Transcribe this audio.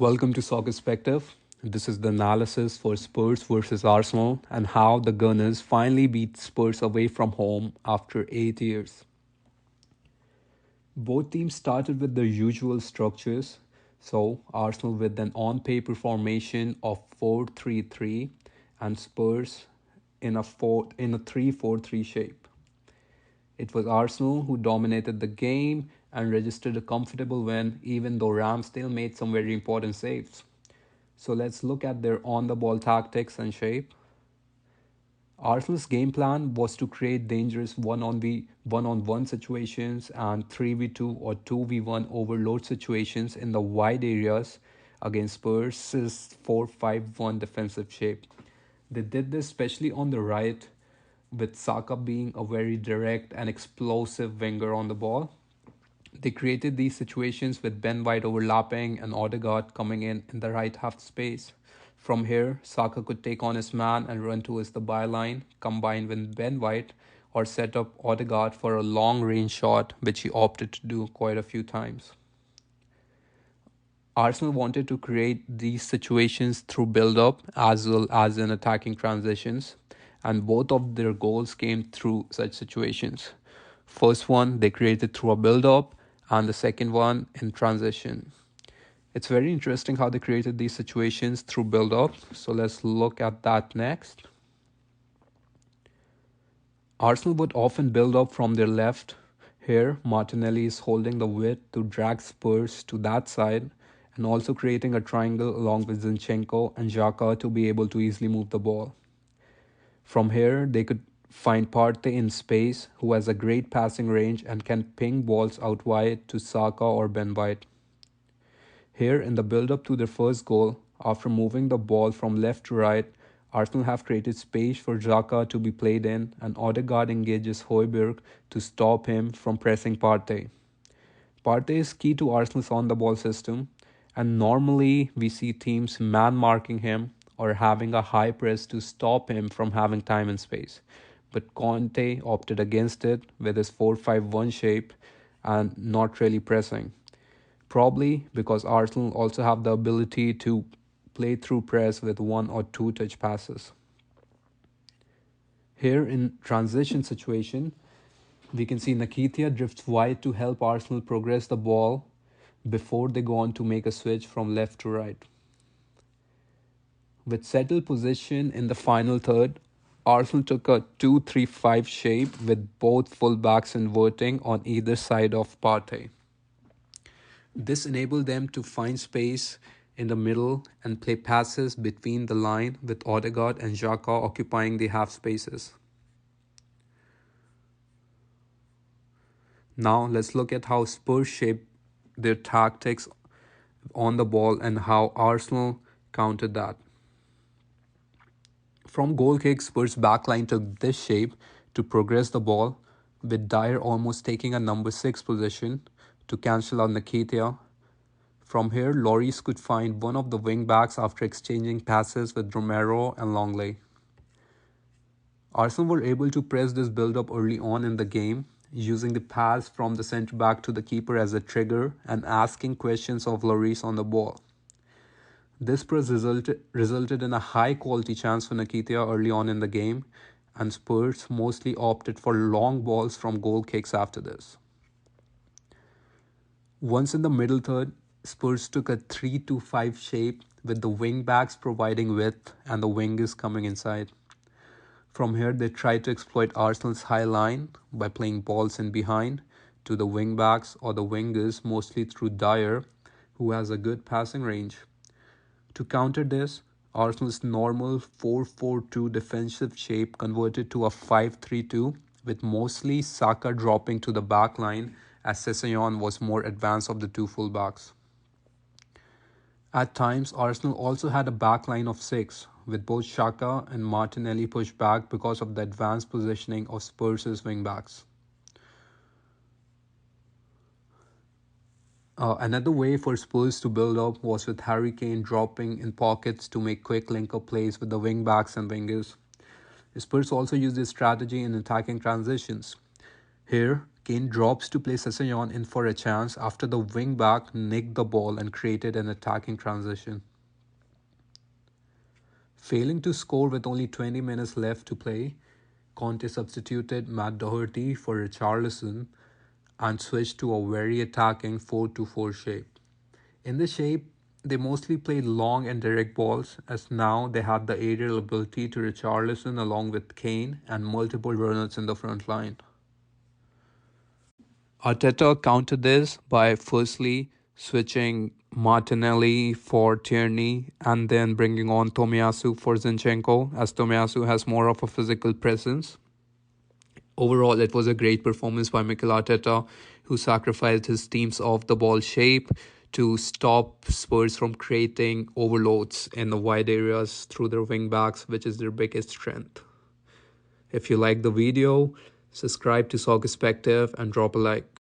Welcome to Soccer Perspective. This is the analysis for Spurs versus Arsenal and how the Gunners finally beat Spurs away from home after 8 years. Both teams started with their usual structures. So, Arsenal with an on paper formation of 4-3-3 and Spurs in a 3-4-3 shape. It was Arsenal who dominated the game and registered a comfortable win, even though Ramsdale made some very important saves. So let's look at their on the ball tactics and shape. Arsenal's game plan was to create dangerous one-on-one situations and 3v2 or 2v1 overload situations in the wide areas against Spurs' 4-5-1 defensive shape. They did this especially on the right, with Saka being a very direct and explosive winger on the ball. They created these situations with Ben White overlapping and Odegaard coming in the right half space. From here, Saka could take on his man and run towards the byline, combined with Ben White, or set up Odegaard for a long range shot, which he opted to do quite a few times. Arsenal wanted to create these situations through build up as well as in attacking transitions, and both of their goals came through such situations. First one they created through a build up, and the second one in transition. It's very interesting how they created these situations through build up, so let's look at that next. Arsenal would often build up from their left. Here, Martinelli is holding the width to drag Spurs to that side and also creating a triangle along with Zinchenko and Xhaka to be able to easily move the ball. From here, they could find Partey in space, who has a great passing range and can ping balls out wide to Saka or Ben White. Here, in the build up to their first goal, after moving the ball from left to right, Arsenal have created space for Xhaka to be played in, and Odegaard engages Højbjerg to stop him from pressing Partey. Partey is key to Arsenal's on the ball system, and normally we see teams man marking him or having a high press to stop him from having time and space. But Conte opted against it with his 4-5-1 shape and not really pressing. Probably because Arsenal also have the ability to play through press with one or two touch passes. Here in transition situation, we can see Nketiah drifts wide to help Arsenal progress the ball before they go on to make a switch from left to right. With settled position in the final third, Arsenal took a 2-3-5 shape with both fullbacks inverting on either side of Partey. This enabled them to find space in the middle and play passes between the line with Odegaard and Xhaka occupying the half spaces. Now let's look at how Spurs shaped their tactics on the ball and how Arsenal countered that. From goal kick, Spurs backline took this shape to progress the ball, with Dyer almost taking a number 6 position to cancel out Nketiah. From here, Lloris could find one of the wing backs after exchanging passes with Romero and Longley. Arsenal were able to press this build-up early on in the game, using the pass from the centre back to the keeper as a trigger and asking questions of Lloris on the ball. This press resulted in a high-quality chance for Nketiah early on in the game, and Spurs mostly opted for long balls from goal kicks after this. Once in the middle third, Spurs took a 3-5 shape with the wing backs providing width and the wingers coming inside. From here, they tried to exploit Arsenal's high line by playing balls in behind to the wing backs or the wingers, mostly through Dyer, who has a good passing range. To counter this, Arsenal's normal 4-4-2 defensive shape converted to a 5-3-2, with mostly Saka dropping to the back line as Sessegnon was more advanced of the two fullbacks. At times, Arsenal also had a back line of 6, with both Xhaka and Martinelli pushed back because of the advanced positioning of Spurs' wingbacks. Another way for Spurs to build up was with Harry Kane dropping in pockets to make quick link-up plays with the wingbacks and wingers. Spurs also used this strategy in attacking transitions. Here, Kane drops to play Sessegnon in for a chance after the wing back nicked the ball and created an attacking transition. Failing to score with only 20 minutes left to play, Conte substituted Matt Doherty for Richarlison and switched to a very attacking 4-2-4 shape. In the shape, they mostly played long and direct balls, as now they had the aerial ability to Richarlison along with Kane and multiple runners in the front line. Arteta countered this by firstly switching Martinelli for Tierney and then bringing on Tomiyasu for Zinchenko, as Tomiyasu has more of a physical presence. Overall, it was a great performance by Mikel Arteta, who sacrificed his team's off the ball shape to stop Spurs from creating overloads in the wide areas through their wing backs, which is their biggest strength. If you like the video, subscribe to Soccerspective and drop a like.